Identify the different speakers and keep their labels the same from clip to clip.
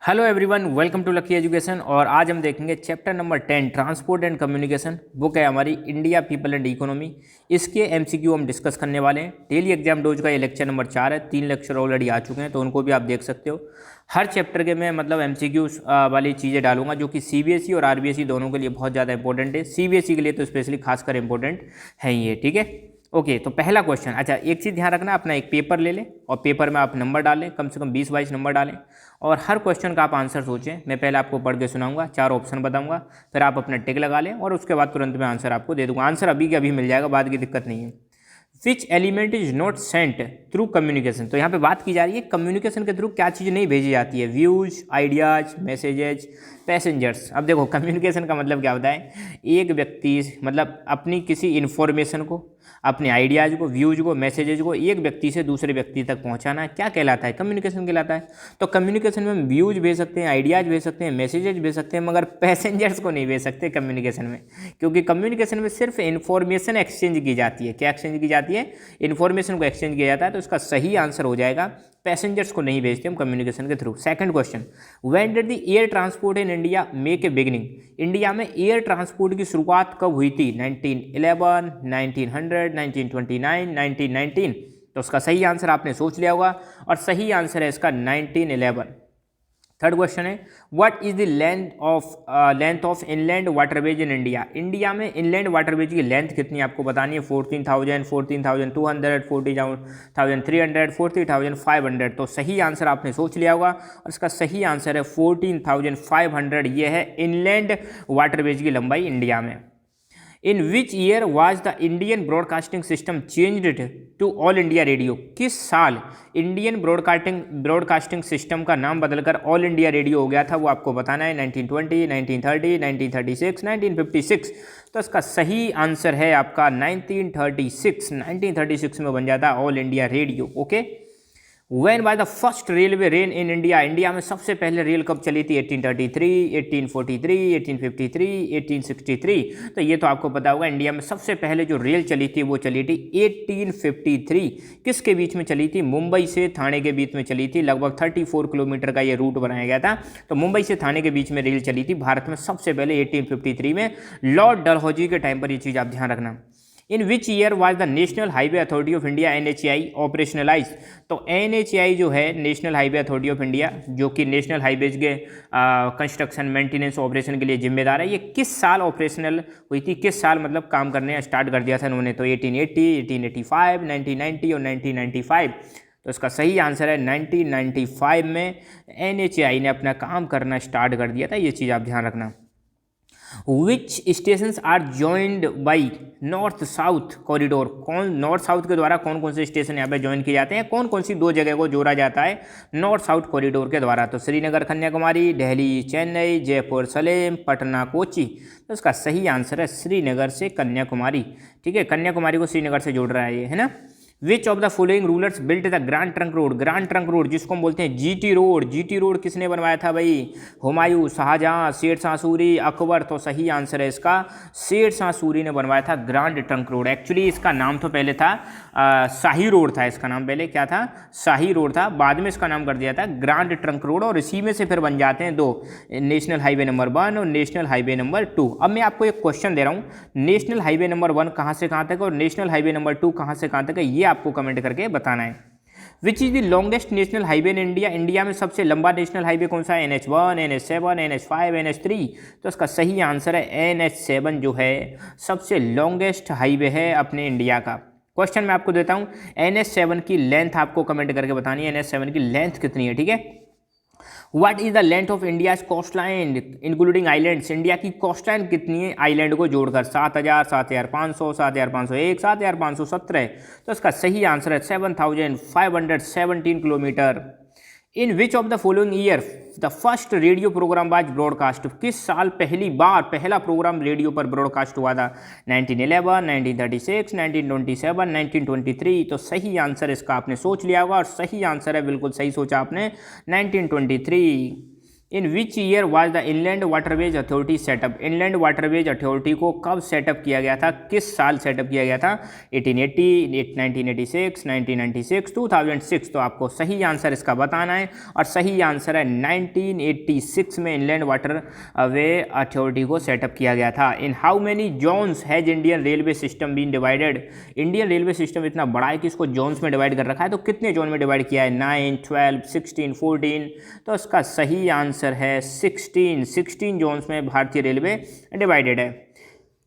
Speaker 1: Hello everyone, welcome to lucky education. और आज हम देखेंगे chapter number 10 transport and communication. Book है हमारी इंडिया पीपल एंड इकोनॉमी। इसके एमसीक्यू हम डिस्कस करने वाले हैं। डेली एग्जाम डोज का ये लेक्चर नंबर 4 है। 3 लेक्चर ऑलरेडी आ चुके हैं, तो उनको भी आप देख सकते हो। हर चैप्टर के मैं मतलब एमसीक्यू वाली चीज़ें डालूंगा जो कि सीबीएसई और आरबीएसई दोनों के लिए बहुत ज़्यादा इंपॉर्टेंट है। सीबीएसई के लिए तो स्पेशली खासकर इंपॉर्टेंट है ये, ठीक है। ओके, तो पहला क्वेश्चन। अच्छा, एक चीज़ ध्यान रखना, अपना एक पेपर ले लें और पेपर में आप नंबर डालें, कम से कम 20-22 नंबर डालें और हर क्वेश्चन का आप आंसर सोचें। मैं पहले आपको पढ़ के सुनाऊंगा, 4 ऑप्शन बताऊंगा, फिर आप अपना टिक लगा लें और उसके बाद तुरंत मैं आंसर आपको दे दूंगा। आंसर अभी के अभी मिल जाएगा, बाद की दिक्कत नहीं है। Which element is not sent through communication. तो यहाँ पे बात की जा रही है कम्युनिकेशन के थ्रू क्या चीज़ नहीं भेजी जाती है। Views, ideas, messages, passengers. अब देखो, कम्युनिकेशन का मतलब क्या होता है, एक व्यक्ति मतलब अपनी किसी इन्फॉर्मेशन को, अपने आइडियाज़ को, व्यूज को, मैसेजेज को एक व्यक्ति से दूसरे व्यक्ति तक पहुंचाना क्या कहलाता है? कम्युनिकेशन कहलाता है। तो कम्युनिकेशन में हम व्यूज भेज सकते हैं, आइडियाज़ भेज सकते हैं, मैसेजेज भेज सकते हैं, मगर पैसेंजर्स को नहीं भेज सकते कम्युनिकेशन में, क्योंकि कम्युनिकेशन में सिर्फ इन्फॉर्मेशन एक्सचेंज की जाती है। क्या एक्सचेंज की जाती है? इन्फॉर्मेशन को एक्सचेंज किया जाता है। तो इसका सही आंसर हो जाएगा पैसेंजर्स को नहीं भेजते हम कम्युनिकेशन के through. Second question, when did the air transport in India make a beginning. India में एयर ट्रांसपोर्ट की शुरुआत कब हुई थी? 1911, 1900, 1929, 1919। तो उसका सही आंसर आपने सोच लिया होगा और सही आंसर है इसका 1911। थर्ड क्वेश्चन है, what is the length of inland waterways in India. India में इनलैंड वाटरवेज की लेंथ कितनी आपको बतानी है? 14,000, 14,200, 40,300, 40,500। तो सही आंसर आपने सोच लिया होगा और इसका सही आंसर है 14,500। ये है इनलैंड वाटरवेज की लंबाई इंडिया में। In which year was the Indian broadcasting system changed to All India Radio. किस साल इंडियन ब्रॉडकास्टिंग सिस्टम का नाम बदलकर ऑल इंडिया रेडियो हो गया था? वो आपको बताना है। 1920, 1930, 1936, 1956। तो इसका सही आंसर है आपका 1936। 1936 में बन जाता all India radio. Okay. When was the first railway ran in India? India में सबसे पहले रेल कब चली थी? 1833, 1843, 1853, 1863। तो ये तो आपको पता होगा। इंडिया में सबसे पहले जो रेल चली थी वो चली थी 1853। किसके बीच में चली थी? मुंबई से थाने के बीच में चली थी। लगभग 34 किलोमीटर का ये रूट बनाया गया था। तो मुंबई से थाने के बीच में रेल चली थी भारत में सबसे पहले 1853 में, लॉर्ड डलहौजी के टाइम पर। ये चीज़ आप ध्यान रखना। In which year was the National Highway Authority of India NHAI operationalise. तो NHAI जो है National Highway Authority of India, जो कि नेशनल हाईवेज के कंस्ट्रक्शन, मेंटेनेंस, ऑपरेशन के लिए जिम्मेदार है, ये किस साल ऑपरेशनल हुई थी? किस साल मतलब काम करने स्टार्ट कर दिया था इन्होंने? तो 1880, 1885, 1990 और 1995। तो इसका सही आंसर है 1995 में NHAI ने अपना काम करना स्टार्ट कर दिया था। ये चीज़ आप ध्यान रखना। Which stations are joined by north south corridor. कौन नॉर्थ साउथ के द्वारा कौन कौन से स्टेशन यहाँ पे ज्वाइन किए जाते हैं? कौन कौन सी 2 जगह को जोड़ा जाता है नॉर्थ साउथ कॉरिडोर के द्वारा? तो श्रीनगर कन्याकुमारी, दिल्ली चेन्नई, जयपुर सलेम, पटना कोची। तो इसका सही आंसर है श्रीनगर से कन्याकुमारी। ठीक है, कन्याकुमारी को श्रीनगर से जोड़ रहा है ये, है ना। विच of the following rulers built the grand trunk road. Grand trunk road जिसको हम बोलते हैं GT रोड। GT रोड किसने बनवाया था भाई? हुमायूं, शाहजहां, शेरशाह सूरी, अकबर। तो सही आंसर है इसका शेरशाह सूरी ने बनवाया था ग्रैंड ट्रंक रोड। एक्चुअली इसका नाम तो पहले था शाही रोड था। इसका नाम पहले क्या था? शाही रोड था। बाद में इसका नाम कर दिया था ग्रैंड ट्रंक रोड और इसी में से फिर बन जाते हैं 2, नेशनल हाईवे नंबर 1 और नेशनल हाईवे नंबर 2। अब मैं आपको एक क्वेश्चन दे रहा हूँ, नेशनल हाईवे नंबर 1 कहाँ से कहाँ तक और नेशनल हाईवे नंबर 2 कहाँ से कहाँ तक है, ये आपको कमेंट करके बताना है। Which is the longest national highway in India. India में सबसे लंबा नेशनल हाईवे कौन सा है? NH1, NH7, NH5, NH3। तो इसका सही आंसर है NH7 जो है सबसे लॉन्गेस्ट हाईवे है अपने इंडिया का। क्वेश्चन मैं आपको देता हूं, NH7 की लेंथ आपको कमेंट करके बतानी है। NH7 की लेंथ कितनी है? ठीक है। What is the length of India's coast line including islands. India की कोस्ट लाइन कितनी है आइलैंड को जोड़कर? 7,000, 7,500, 7,501, 7,517। तो इसका सही आंसर है 7,517 kilometre. In which of the following year the first radio programme was broadcast. किस साल पहली बार पहला प्रोग्राम रेडियो पर ब्रॉडकास्ट हुआ था? 1911, 1936, 1927, 1923। तो सही आंसर इसका आपने सोच लिया होगा और सही आंसर है, बिल्कुल सही सोचा आपने, 1923। In which year was the Inland Waterways Authority set up? Inland Waterways Authority को कब सेटअप किया गया था, किस साल सेटअप किया गया था? 1880, 1986, 1996, 2006। तो आपको सही आंसर इसका बताना है और सही आंसर है 1986 में इनलैंड वाटरवे अथॉरिटी को सेटअप किया गया था। In how many zones has Indian railway system been divided? Indian railway system इतना बड़ा है कि इसको जोन्स में डिवाइड कर रखा है, तो कितने जोन में डिवाइड किया है? 9, 12, 16, 14। तो इसका सही आंसर है 16 जोन्स में भारतीय रेलवे डिवाइडेड है।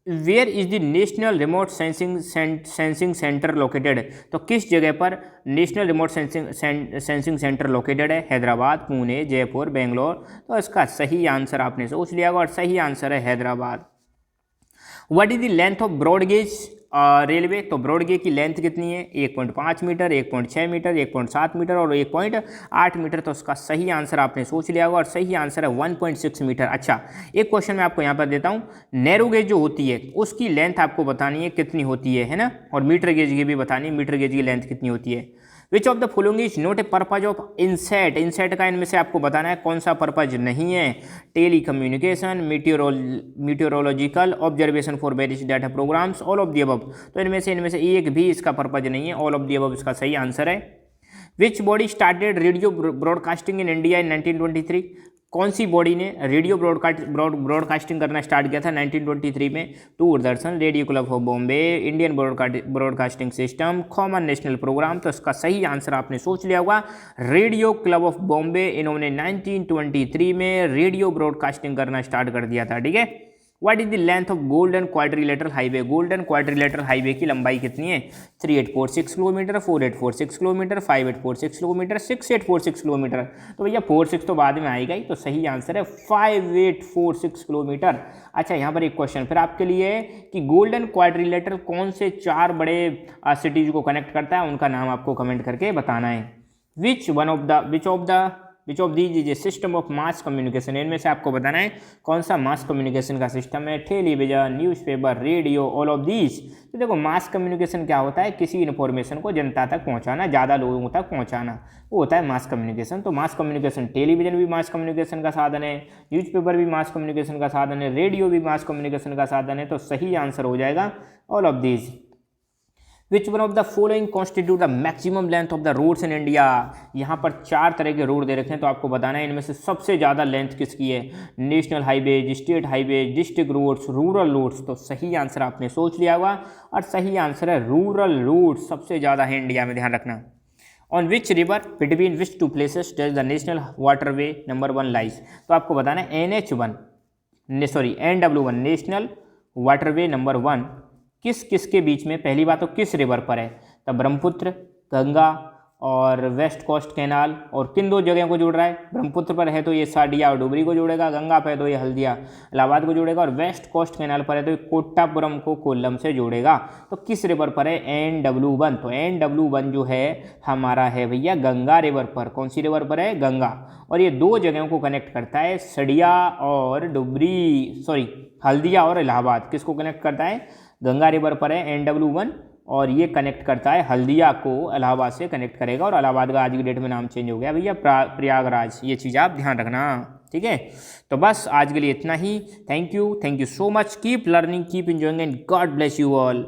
Speaker 1: Where is the national remote sensing centre located? तो किस जगह पर national remote sensing centre located है? हैदराबाद, पुणे, जयपुर, बेंगलोर। तो इसका सही आंसर आपने सोच लिया और सही आंसर है Hyderabad. What is the length of broad gauge railway? तो ब्रॉड गेज की लेंथ कितनी है? 1.5 मीटर, 1.6 मीटर, 1.7 मीटर और 1.8 मीटर। तो उसका सही आंसर आपने सोच लिया होगा और सही आंसर है 1.6 मीटर। अच्छा, एक क्वेश्चन मैं आपको यहाँ पर देता हूँ। नैरो गेज जो होती है उसकी लेंथ आपको बतानी है कितनी होती है ना, और मीटर गेज की भी बतानी है, मीटर गेज की लेंथ कितनी होती है। Which of the following is not a purpose of INSAT? INSAT का इनमें से आपको बताना है कौन सा पर्पज नहीं है। Telecommunication, meteorological, observation for various data programmes, all of the above. तो इनमें से एक भी इसका पर्पज नहीं है, ऑल ऑफ द अबव इसका सही आंसर है। Which body started radio broadcasting in India in 1923? कौन सी बॉडी ने रेडियो ब्रॉडकास्टिंग करना स्टार्ट किया था 1923 में? Doordarshan, radio club of Bombay, Indian broadcasting system, common national programme. तो इसका सही आंसर आपने सोच लिया होगा, रेडियो क्लब ऑफ बॉम्बे। इन्होंने 1923 में रेडियो ब्रॉडकास्टिंग करना स्टार्ट कर दिया था। ठीक है। What is the length of golden quadrilateral highway? Golden quadrilateral highway की लंबाई कितनी है? 3846 किलोमीटर, 4846 किलोमीटर, 5846 किलोमीटर, 6846 किलोमीटर। तो भैया 46 तो बाद में आएगा ही, तो सही आंसर है 5846 किलोमीटर। अच्छा, यहाँ पर एक क्वेश्चन फिर आपके लिए कि गोल्डन क्वाड्रिलेटरल कौन से 4 बड़े सिटीज को कनेक्ट करता है, उनका नाम आपको कमेंट करके बताना है। Which of these is a system of mass communication? इनमें से आपको बताना है कौन सा मास कम्युनिकेशन का सिस्टम है। Television, newspaper, radio, all of these. तो देखो, मास कम्युनिकेशन क्या होता है? किसी इन्फॉर्मेशन को जनता तक पहुंचाना, ज़्यादा लोगों तक पहुंचाना, वो होता है मास कम्युनिकेशन। तो मास कम्युनिकेशन, टेलीविजन भी मास कम्युनिकेशन का साधन है, न्यूज़पेपर भी मास कम्युनिकेशन का साधन है, रेडियो भी मास कम्युनिकेशन का साधन है। तो सही आंसर हो जाएगा all of these. Which one of the following constitute the maximum length of the roads in India? यहाँ पर 4 तरह के रोड दे रखे हैं, तो आपको बताना है इनमें से सबसे ज़्यादा लेंथ किसकी है। National highways, state highways, district roads, rural roads. तो सही आंसर आपने सोच लिया होगा और सही आंसर है रूरल रोड्स सबसे ज़्यादा है इंडिया में, ध्यान रखना। On which river between which two places does the national waterway number 1 lies? तो आपको बताना है NW1 नेशनल वाटरवे नंबर 1 किस किस के बीच में? पहली बात तो किस रिवर पर है? तो ब्रह्मपुत्र, गंगा और वेस्ट कोस्ट कैनाल। और किन 2 जगह को जोड़ रहा है? ब्रह्मपुत्र पर है तो ये साडिया और डुबरी को जोड़ेगा, गंगा पर है तो ये हल्दिया इलाहाबाद को जोड़ेगा, और वेस्ट कोस्ट कैनाल पर है तो ये कोट्टापुरम को कोल्लम से जोड़ेगा। तो किस रिवर पर है? NW1। तो NW1 जो है हमारा है भैया गंगा रिवर पर। कौन सी रिवर पर है? गंगा। और ये 2 जगहों को कनेक्ट करता है, सडिया और हल्दिया और इलाहाबाद। किसको कनेक्ट करता है? गंगा रिवर पर है NW1, और ये कनेक्ट करता है हल्दिया को, इलाहाबाद से कनेक्ट करेगा। और इलाहाबाद का आज की डेट में नाम चेंज हो गया भैया प्रयागराज। ये चीज़ आप ध्यान रखना, ठीक है। तो बस आज के लिए इतना ही। Thank you so much. Keep learning, keep enjoying and God bless you all.